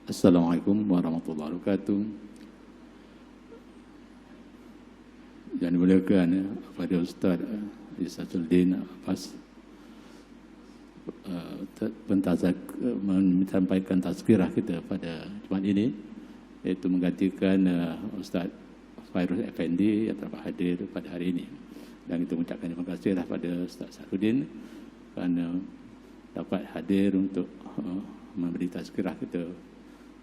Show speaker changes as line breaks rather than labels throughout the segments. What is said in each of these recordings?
Assalamualaikum warahmatullahi wabarakatuh. Yang dimuliakan kepada Ustaz Isazuddin Abbas menyampaikan tazkirah kita pada Jumaat ini, iaitu menggantikan Ustaz Fairuz Effendi yang telah hadir pada hari ini. Dan kita mengucapkan terima kasih pada Ustaz Safuddin kerana dapat hadir untuk memberi tazkirah kita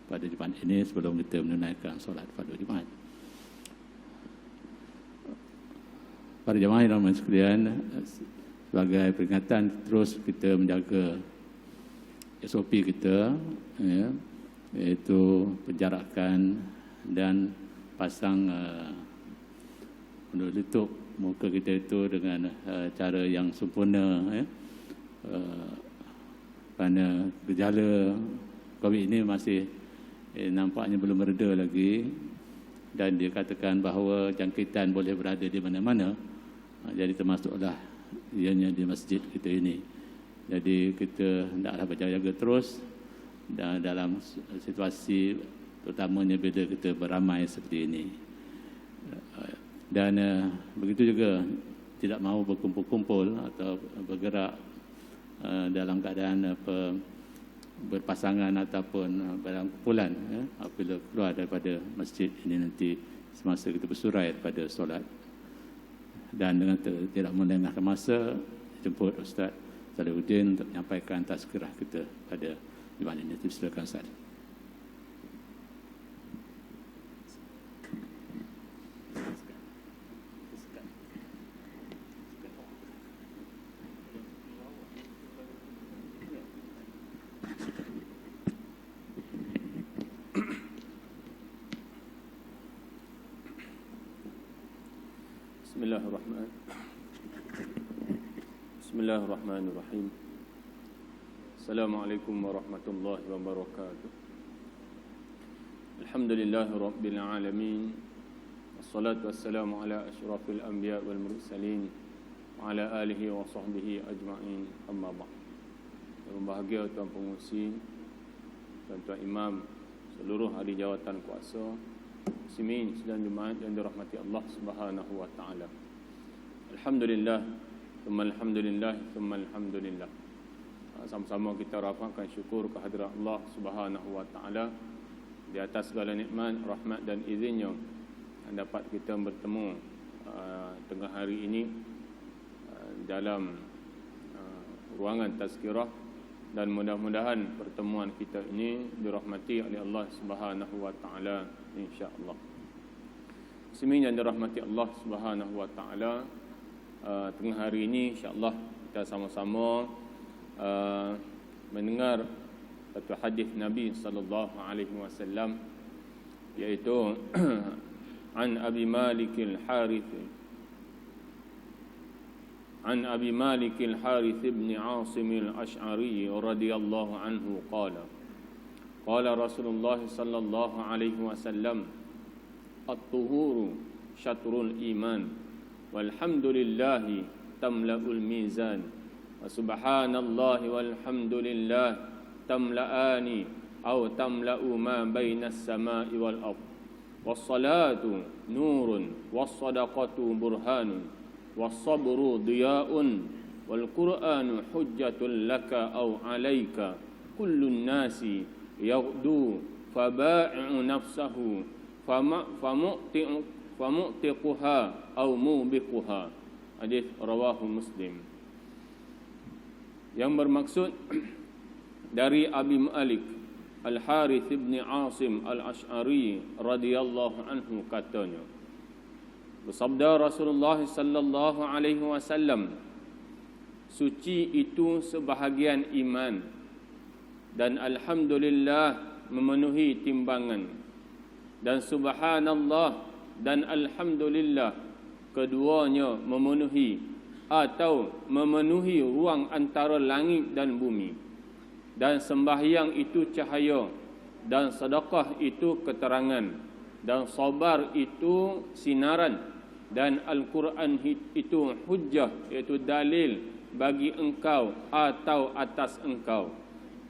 pada Jumaat ini sebelum kita menunaikan solat fardu Jumaat. Para jemaah yang rahmat sekalian, sebagai peringatan terus kita menjaga SOP kita, ya, iaitu penjarakan dan pasang menutup muka kita itu dengan cara yang sempurna, ya. Kerana gejala COVID ini masih nampaknya belum mereda lagi, dan dia katakan bahawa jangkitan boleh berada di mana-mana. Jadi termasuklah ianya di masjid kita ini. Jadi kita hendaklah berjaga-jaga terus dan dalam situasi terutamanya bila kita beramai seperti ini. Dan begitu juga tidak mahu berkumpul-kumpul atau bergerak dalam keadaan berpasangan ataupun dalam kumpulan, ya, apabila keluar daripada masjid ini nanti semasa kita bersurai pada solat. Dan dengan tidak melengahkan masa, jemput Ustaz Salahuddin untuk menyampaikan tazkirah kita pada Jumaat ini. Silakan Ustaz.
Bismillahirrahmanirrahim. Assalamualaikum warahmatullahi wabarakatuh. Alhamdulillahi rabbil alamin. Wassalatu wassalamu ala asyrafil anbiya wal mursalin wa ala alihi wa sahbihi ajma'in, amma ba'd. Yang berbahagia tuan pengurusi, tuan-tuan imam, seluruh ahli jawatan kuasa, muslimin sedang Jumaat yang dirahmati Allah Subhanahu wa taala. Alhamdulillah, thumma alhamdulillah, thumma alhamdulillah. Sama-sama kita rafaqkan syukur kehadirat Allah Subhanahu wa taala di atas segala nikmat, rahmat dan izinnya yang dapat kita bertemu tengah hari ini dalam ruangan tazkirah, dan mudah-mudahan pertemuan kita ini dirahmati oleh Allah Subhanahu wa taala insya-Allah. Muslimin yang dirahmati Allah Subhanahu wa taala, tengah hari ini insya-Allah kita sama-sama mendengar satu hadis Nabi sallallahu alaihi wasallam, iaitu an Abi Malik al-Harith ibn Asim al-Ash'ari radhiyallahu anhu qala Rasulullah sallallahu alaihi wasallam, at-tuhuru syatrul iman walhamdulillahi tamla'ul mizan wa subhanallahi walhamdulillah tamla'ani aw tamla'u ma bainas sama'i wal ardh. Wassalatu nurun wassadaqatu burhanun wassabru diya'un wal qur'anu hujjatun laka aw 'alaika. Kullun nasi yaghdu faba'i'u nafsahu famu'tiquha aw mubiquha. Hadis rawahu Muslim. Yang bermaksud dari Abi Malik Al-Harith ibn Asim Al-Ash'ari radhiyallahu anhu, katanya, bersabda Rasulullah sallallahu alaihi wasallam, suci itu sebahagian iman, dan alhamdulillah memenuhi timbangan, dan subhanallah dan alhamdulillah keduanya memenuhi atau memenuhi ruang antara langit dan bumi, dan sembahyang itu cahaya, dan sedekah itu keterangan, dan sabar itu sinaran, dan Al-Quran itu hujjah, iaitu dalil bagi engkau atau atas engkau.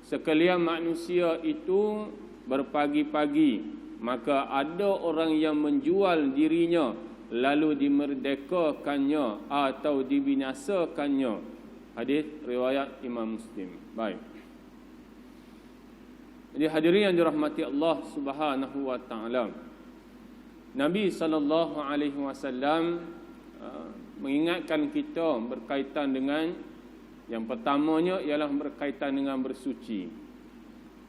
Sekalian manusia itu berpagi-pagi, maka ada orang yang menjual dirinya lalu dimerdekakannya atau dibinasakannya. Hadis riwayat Imam Muslim. Baik. Jadi hadirin yang dirahmati Allah Subhanahu wa taala. Nabi sallallahu alaihi wasallam mengingatkan kita berkaitan dengan yang pertamanya ialah berkaitan dengan bersuci.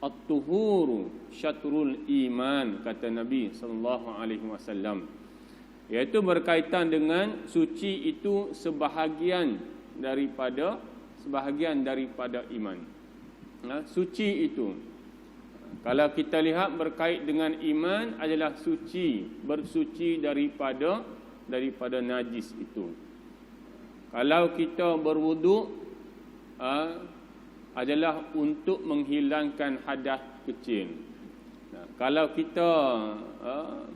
At-tuhuru syatrul iman, kata Nabi sallallahu alaihi wasallam. Iaitu berkaitan dengan suci itu sebahagian daripada iman. Suci itu, kalau kita lihat berkait dengan iman adalah suci, bersuci daripada najis itu. Kalau kita berwuduk adalah untuk menghilangkan hadas kecil. Kalau kita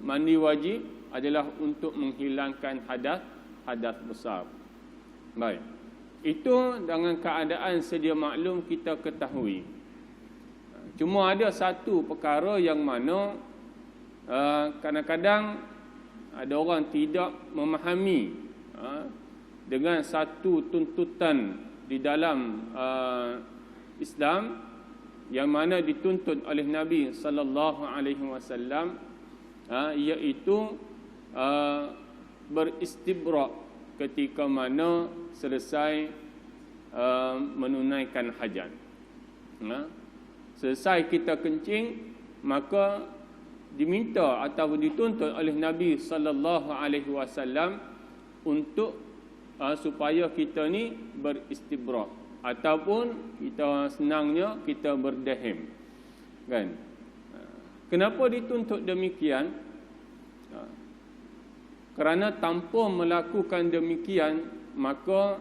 mandi wajib adalah untuk menghilangkan hadas besar. Baik. Itu dengan keadaan sedia maklum kita ketahui. Cuma ada satu perkara yang mana kadang-kadang ada orang tidak memahami dengan satu tuntutan di dalam Islam yang mana dituntut oleh Nabi sallallahu alaihi wasallam, iaitu beristibra' ketika mana selesai menunaikan hajat. Selesai kita kencing, maka diminta atau dituntut oleh Nabi sallallahu alaihi wasallam untuk supaya kita ni beristibra' ataupun kita senangnya kita berdahim. Kan? Kenapa dituntut demikian? Kerana tanpa melakukan demikian, maka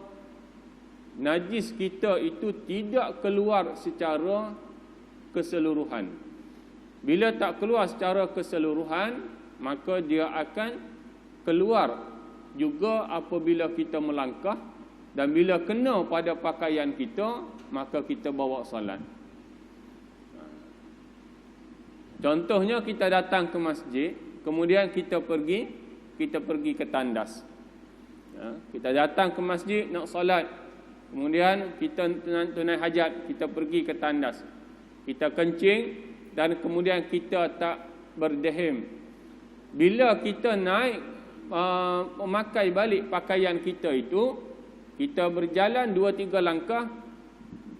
najis kita itu tidak keluar secara keseluruhan. Bila tak keluar secara keseluruhan, maka dia akan keluar juga apabila kita melangkah, dan bila kena pada pakaian kita, maka kita bawa salat. Contohnya kita datang ke masjid, kemudian kita pergi ke tandas. Kita datang ke masjid nak salat, kemudian kita tunai hajat, kita pergi ke tandas. Kita kencing dan kemudian kita tak berdahim. Bila kita naik memakai balik pakaian kita itu, kita berjalan 2-3 langkah,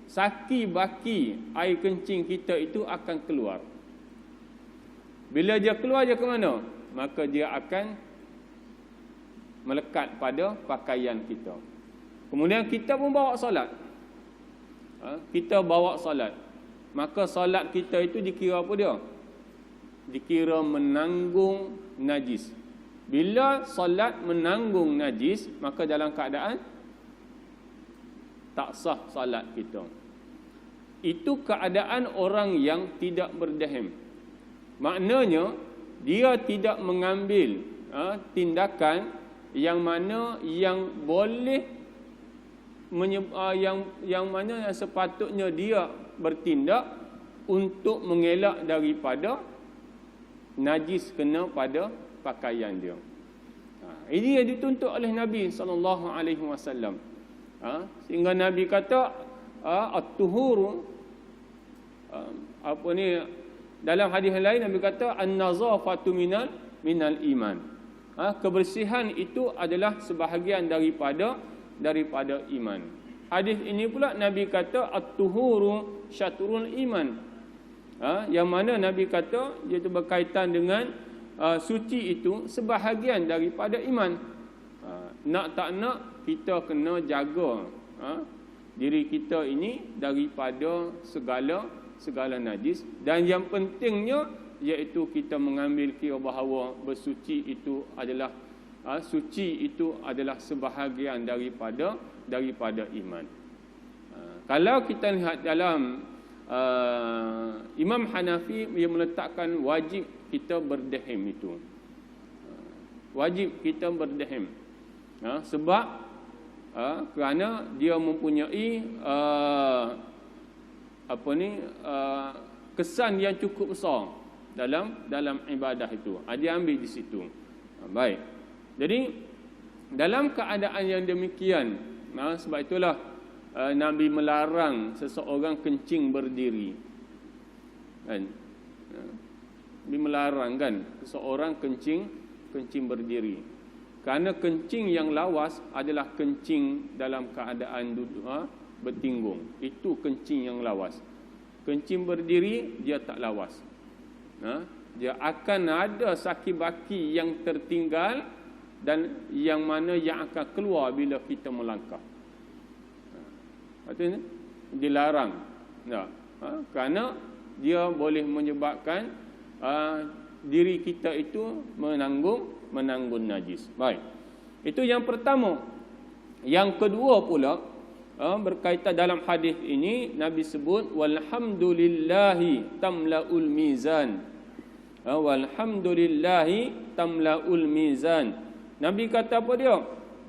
saki baki air kencing kita itu akan keluar. Bila dia keluar dia ke mana? Maka dia akan melekat pada pakaian kita. Kemudian kita pun bawa solat. Kita bawa solat. Maka solat kita itu dikira apa dia? Dikira menanggung najis. Bila solat menanggung najis, maka dalam keadaan tak sah solat kita. Itu keadaan orang yang tidak berdahim. Maknanya dia tidak mengambil tindakan yang mana yang boleh yang mana yang sepatutnya dia bertindak untuk mengelak daripada najis kena pada pakaian dia. Ini yang dituntut oleh Nabi sallallahu alaihi wasallam. Sehingga Nabi kata at-tuhuru dalam hadis lain Nabi kata an-nazafatu minal iman. Kebersihan itu adalah sebahagian daripada iman. Hadis ini pula Nabi kata at-tuhuru syatrul iman. Yang mana Nabi kata iaitu berkaitan dengan suci itu sebahagian daripada iman. Nak tak nak kita kena jaga diri kita ini daripada segala najis, dan yang pentingnya iaitu kita mengambil kira bahawa bersuci itu adalah sebahagian daripada iman. Kalau kita lihat dalam Imam Hanafi, ia meletakkan wajib kita berdahim itu. Wajib kita berdahim. Sebab kerana dia mempunyai kesan yang cukup besar dalam ibadah itu. Dia ambil di situ. Baik. Jadi dalam keadaan yang demikian, sebab itulah Nabi melarang seseorang kencing berdiri. Kan? Nabi melarang kan seseorang kencing berdiri. Kerana kencing yang lawas adalah kencing dalam keadaan duduk bertinggung. Itu kencing yang lawas. Kencing berdiri dia tak lawas. Dia akan ada saki-baki yang tertinggal dan yang mana yang akan keluar bila kita melangkah. Maksudnya dilarang. Kerana dia boleh menyebabkan diri kita itu menanggung najis. Baik. Itu yang pertama. Yang kedua pula berkaitan dalam hadis ini Nabi sebut walhamdulillahi tamlaul mizan. Walhamdulillahi tamlaul mizan. Nabi kata apa dia?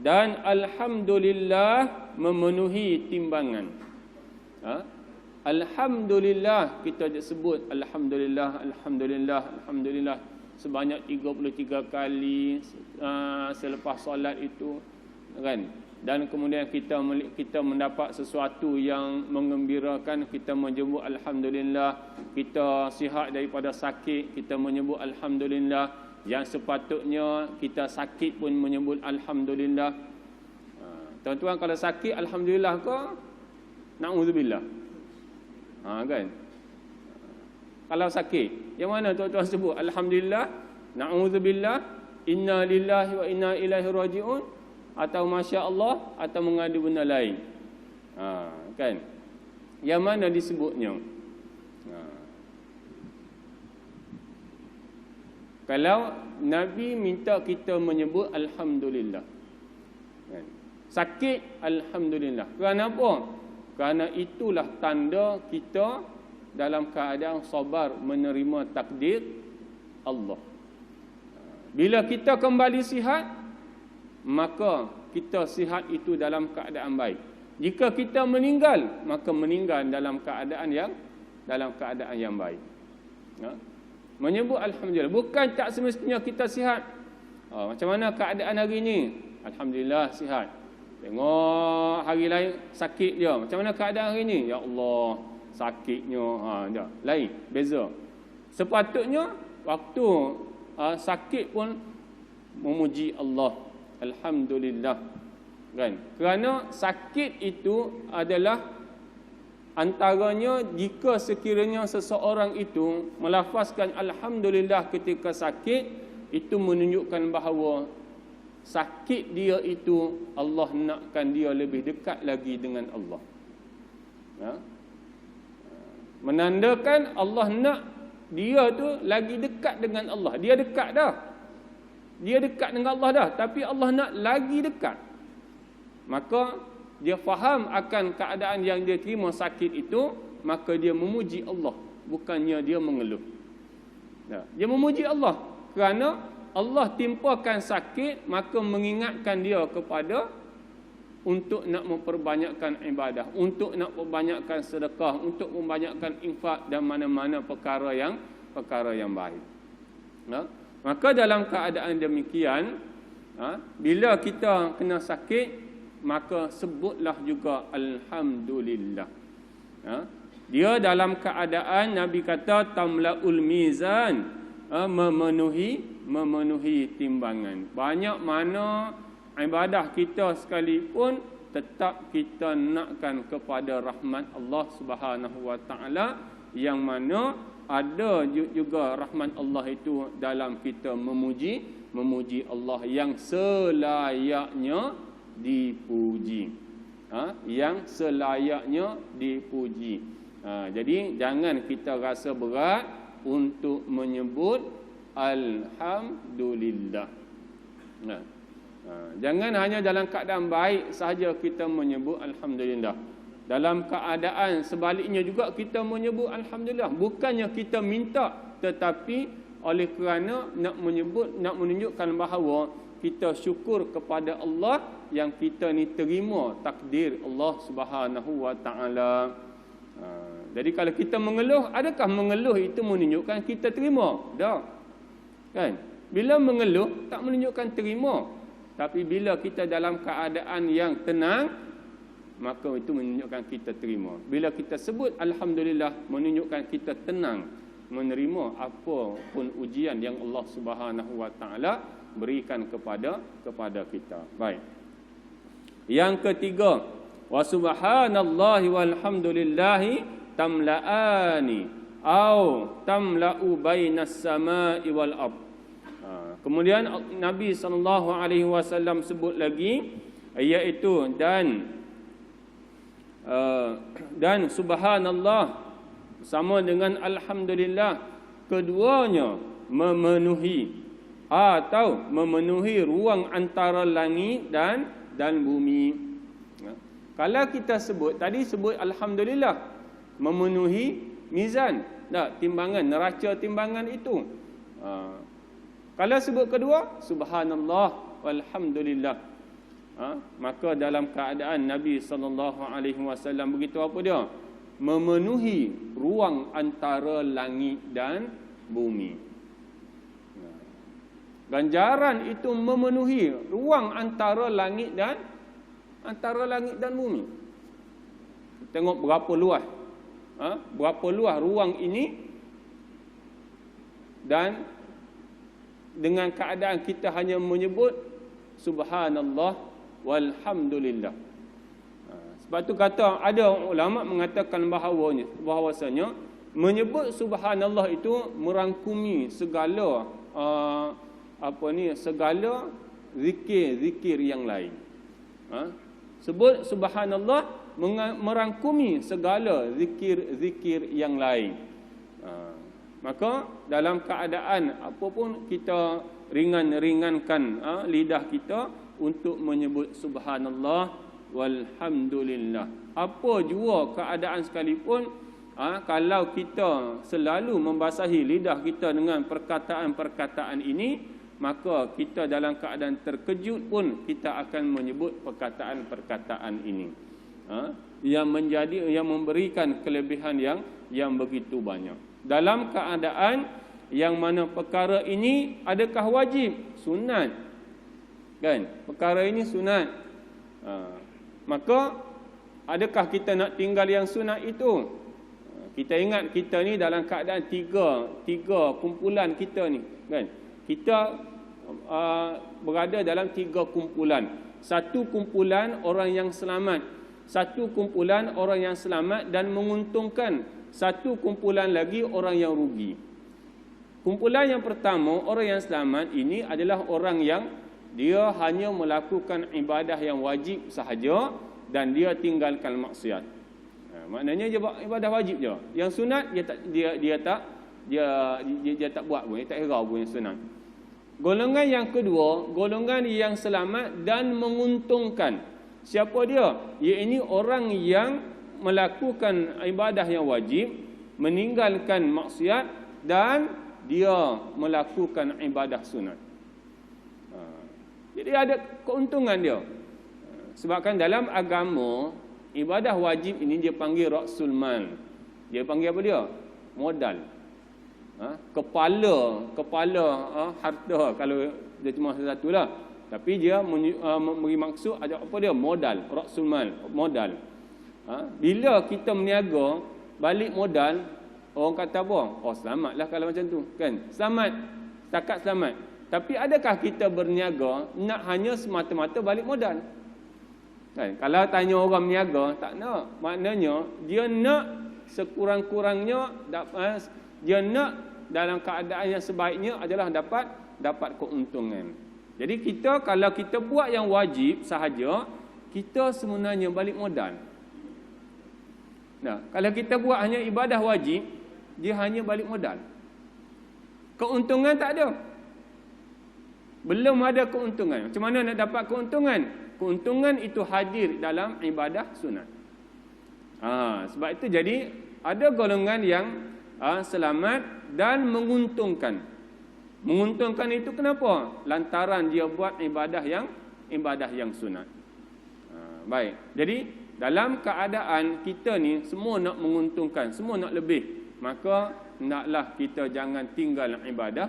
Dan alhamdulillah memenuhi timbangan. Alhamdulillah kita sebut alhamdulillah sebanyak 33 kali selepas solat itu, kan? Dan kemudian kita mendapat sesuatu yang mengembirakan, kita menyebut alhamdulillah. Kita sihat daripada sakit, kita menyebut alhamdulillah. Yang sepatutnya kita sakit pun menyebut alhamdulillah. Tuan-tuan kalau sakit alhamdulillah ke na'udzubillah? Kan? Kalau sakit, yang mana tuan-tuan sebut alhamdulillah, na'udzubillah, inna lillahi wa inna ilaihi raji'un, atau masya Allah, atau mengadu benda lain? Kan? Yang mana disebutnya? Kalau Nabi minta kita menyebut alhamdulillah, kan? Sakit alhamdulillah. Kerana apa? Kerana itulah tanda kita dalam keadaan sabar menerima takdir Allah. Bila kita kembali sihat, maka kita sihat itu dalam keadaan baik. Jika kita meninggal, maka meninggal dalam keadaan yang baik. Menyebut alhamdulillah, bukan tak semestinya kita sihat. Macam mana keadaan hari ini? Alhamdulillah sihat. Tengok hari lain sakit dia. Macam mana keadaan hari ini? Ya Allah, sakitnya dia lain, beza. Sepatutnya waktu sakit pun memuji Allah, alhamdulillah, kan? Kerana sakit itu adalah antaranya jika sekiranya seseorang itu melafazkan alhamdulillah ketika sakit, itu menunjukkan bahawa sakit dia itu Allah nakkan dia lebih dekat lagi dengan Allah. Menandakan Allah nak dia tu lagi dekat dengan Allah. Dia dekat dah. Dia dekat dengan Allah dah, tapi Allah nak lagi dekat. Maka dia faham akan keadaan yang dia terima sakit itu, maka dia memuji Allah, bukannya dia mengeluh. Dia memuji Allah kerana Allah timpakan sakit, maka mengingatkan dia kepada untuk nak memperbanyakkan ibadah, untuk nak membanyakkan sedekah, untuk membanyakkan infak dan mana-mana perkara yang baik. Maka dalam keadaan demikian, bila kita kena sakit, maka sebutlah juga alhamdulillah. Dia dalam keadaan Nabi kata tamlaul mizan, memenuhi timbangan. Banyak mana ibadah kita sekalipun tetap kita nakkan kepada rahmat Allah Subhanahu wa taala, yang mana ada juga rahmat Allah itu dalam kita memuji Allah yang selayaknya dipuji. Yang selayaknya dipuji. Jadi jangan kita rasa berat untuk menyebut alhamdulillah. Jangan hanya dalam keadaan baik sahaja kita menyebut alhamdulillah. Dalam keadaan sebaliknya juga kita menyebut alhamdulillah. Bukannya kita minta, tetapi oleh kerana nak menunjukkan bahawa kita syukur kepada Allah yang kita ni terima takdir Allah Subhanahu wa taala. Jadi kalau kita mengeluh, adakah mengeluh itu menunjukkan kita terima? Tak. Kan? Bila mengeluh, tak menunjukkan terima. Tapi bila kita dalam keadaan yang tenang, maka itu menunjukkan kita terima. Bila kita sebut Alhamdulillah, menunjukkan kita tenang menerima apa pun ujian yang Allah Subhanahu Wa Taala berikan kepada kita. Baik. Yang ketiga, wa subhanallahi walhamdulillahi tamla'ani au tamla'u bainas samai wal ard. Kemudian Nabi SAW sebut lagi, iaitu dan subhanallah sama dengan alhamdulillah, keduanya memenuhi atau memenuhi ruang antara langit dan bumi. Kalau kita sebut tadi, sebut alhamdulillah memenuhi mizan, tak, timbangan, neraca timbangan itu. Kalau sebut kedua, subhanallah walhamdulillah, maka dalam keadaan Nabi SAW begitu apa dia? Memenuhi ruang antara langit dan bumi. Ganjaran itu memenuhi ruang antara langit dan bumi. Tengok berapa luas, berapa luas ruang ini, dan dengan keadaan kita hanya menyebut subhanallah walhamdulillah. Sebab tu kata ada ulama mengatakan bahawasanya menyebut subhanallah itu merangkumi segala segala zikir yang lain. Sebut subhanallah merangkumi segala zikir yang lain. Maka dalam keadaan apapun kita ringankan lidah kita untuk menyebut subhanallah walhamdulillah. Apa jua keadaan sekalipun, kalau kita selalu membasahi lidah kita dengan perkataan-perkataan ini, maka kita dalam keadaan terkejut pun kita akan menyebut perkataan-perkataan ini, yang memberikan kelebihan yang begitu banyak. Dalam keadaan yang mana perkara ini adakah wajib? Sunat. Kan? Perkara ini sunat. Maka adakah kita nak tinggal yang sunat itu? Kita ingat kita ni dalam keadaan tiga kumpulan kita ni, kan? Kita berada dalam tiga kumpulan. Satu kumpulan orang yang selamat, satu kumpulan orang yang selamat dan menguntungkan, satu kumpulan lagi orang yang rugi. Kumpulan yang pertama, orang yang selamat ini adalah orang yang dia hanya melakukan ibadah yang wajib sahaja dan dia tinggalkan maksiat. Maknanya dia buat ibadah wajib je. Yang sunat dia tak buat pun, dia tak hirau pun yang sunat. Golongan yang kedua, golongan yang selamat dan menguntungkan. Siapa dia? Iaitu orang yang melakukan ibadah yang wajib, meninggalkan maksiat dan dia melakukan ibadah sunat. Jadi ada keuntungan dia. Sebabkan dalam agama, ibadah wajib ini dia panggil ra'sul mal. Dia panggil apa dia? Modal. Kepala harta, kalau dia cuma satu lah. Tapi dia memberi maksud ada apa dia? Modal, ra'sul mal, modal. Bila kita meniaga, balik modal, orang kata apa? Oh, selamatlah kalau macam tu, kan? Selamat, setakat selamat. Tapi adakah kita berniaga nak hanya semata-mata balik modal? Kan? Kalau tanya orang meniaga, tak nak. Maknanya dia nak sekurang-kurangnya, dia nak dalam keadaan yang sebaiknya adalah dapat keuntungan. Jadi kita, kalau kita buat yang wajib sahaja, kita sebenarnya balik modal. Nah, kalau kita buat hanya ibadah wajib, dia hanya balik modal. Keuntungan tak ada. Belum ada keuntungan. Macam mana nak dapat keuntungan? Keuntungan itu hadir dalam ibadah sunat. Sebab itu jadi ada golongan yang selamat dan menguntungkan. Menguntungkan itu kenapa? Lantaran dia buat ibadah yang sunat. Baik. Jadi dalam keadaan kita ni semua nak menguntungkan, semua nak lebih, maka naklah kita jangan tinggal ibadah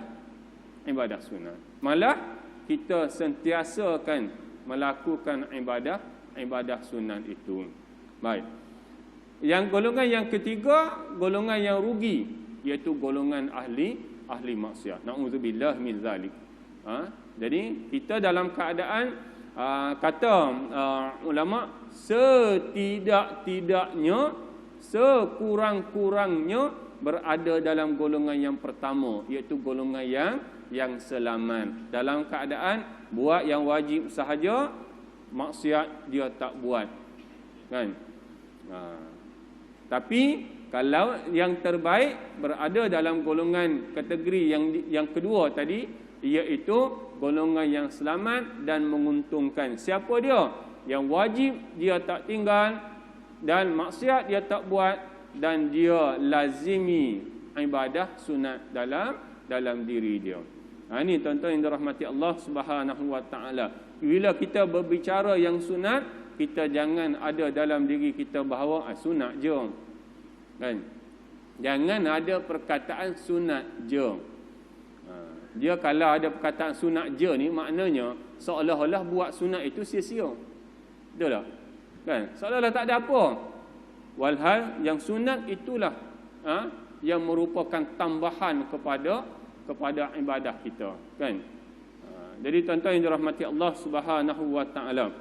sunat. Malah kita sentiasakan melakukan ibadah sunat itu. Baik. Yang golongan yang ketiga, golongan yang rugi, iaitu golongan ahli maksiat. Nauzubillah min zalik. Jadi kita dalam keadaan kata ulama, setidak-tidaknya, sekurang-kurangnya berada dalam golongan yang pertama, iaitu golongan yang selamat. Dalam keadaan buat yang wajib sahaja, maksiat dia tak buat, kan? Tapi kalau yang terbaik berada dalam golongan kategori yang kedua tadi, iaitu golongan yang selamat dan menguntungkan. Siapa dia? Yang wajib dia tak tinggal, dan maksiat dia tak buat, dan dia lazimi ibadah sunat dalam diri dia. Ini tuan-tuan yang dirahmati Allah Subhanahu wa taala. Bila kita berbicara yang sunat, kita jangan ada dalam diri kita bahawa sunat je, kan? Jangan ada perkataan sunat je. Dia kalau ada perkataan sunat je ni, maknanya seolah-olah buat sunat itu sia-sia. Betul tak? Kan? Seolah-olah tak ada apa. Walhal yang sunat itulah yang merupakan tambahan kepada ibadah kita, kan? Jadi tuan-tuan yang dirahmati Allah Subhanahu wa taala,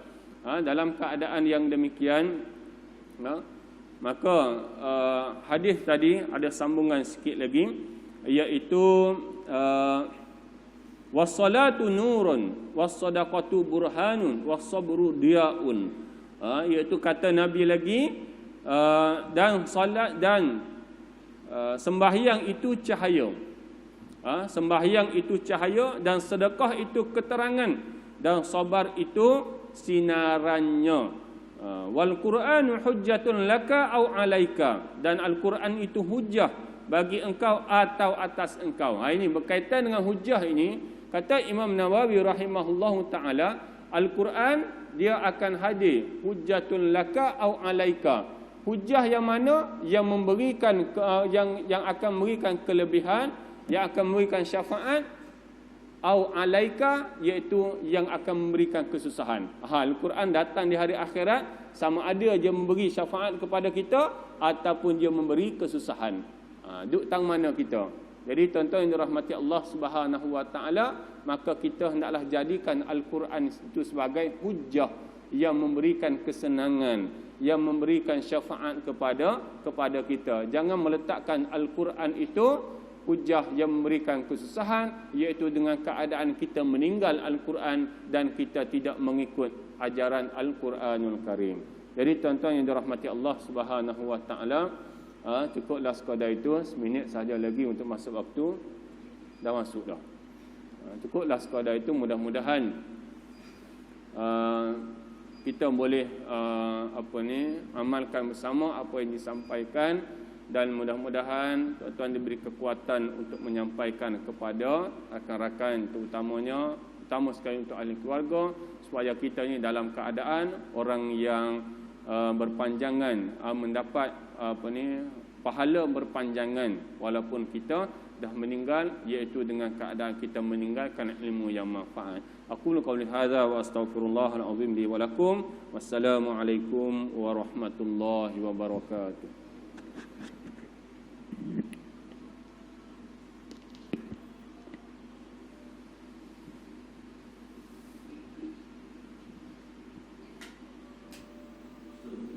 dalam keadaan yang demikian, maka hadis tadi ada sambungan sikit lagi, iaitu wassalatu nurun wassadaqatu burhanun wassabru diaun, iaitu kata Nabi lagi, dan salat dan sembahyang itu cahaya, sembahyang itu cahaya, dan sedekah itu keterangan, dan sabar itu sinarannya. Wal Qur'anu hujjatun laka au alaika, dan Al-Quran itu hujjah bagi engkau atau atas engkau. Ini berkaitan dengan hujjah ini. Kata Imam Nawawi rahimahullahu taala, Al-Quran dia akan hadir hujjatun laka au alaika. Hujjah yang mana? Yang memberikan yang akan memberikan kelebihan, yang akan memberikan syafaat, au alaika, iaitu yang akan memberikan kesusahan. Al-Quran datang di hari akhirat, sama ada dia memberi syafaat kepada kita ataupun dia memberi kesusahan. Duk tang mana kita. Jadi tuan-tuan yang dirahmati Allah Subhanahu wa taala, maka kita hendaklah jadikan Al-Quran itu sebagai hujjah yang memberikan kesenangan, yang memberikan syafaat kepada kita. Jangan meletakkan Al-Quran itu hujjah yang memberikan kesusahan, iaitu dengan keadaan kita meninggal Al-Quran dan kita tidak mengikut ajaran Al-Quranul Karim. Jadi tuan-tuan yang dirahmati Allah Subhanahu wa taala, cukuplah sekadar itu. Seminit saja lagi untuk masuk waktu. Dah masuk dah. Cukuplah sekadar itu. Mudah-mudahan kita boleh amalkan bersama apa yang disampaikan, dan mudah-mudahan tuan-tuan diberi kekuatan untuk menyampaikan kepada rakan-rakan, terutama sekali untuk ahli keluarga, supaya kita ini dalam keadaan orang yang berpanjangan, mendapat pahala berpanjangan walaupun kita dah meninggal, iaitu dengan keadaan kita meninggalkan ilmu yang manfaat. Aqulu qawli hadza wa astaghfirullahal azim li wa lakum. Wassalamualaikum warahmatullahi wabarakatuh.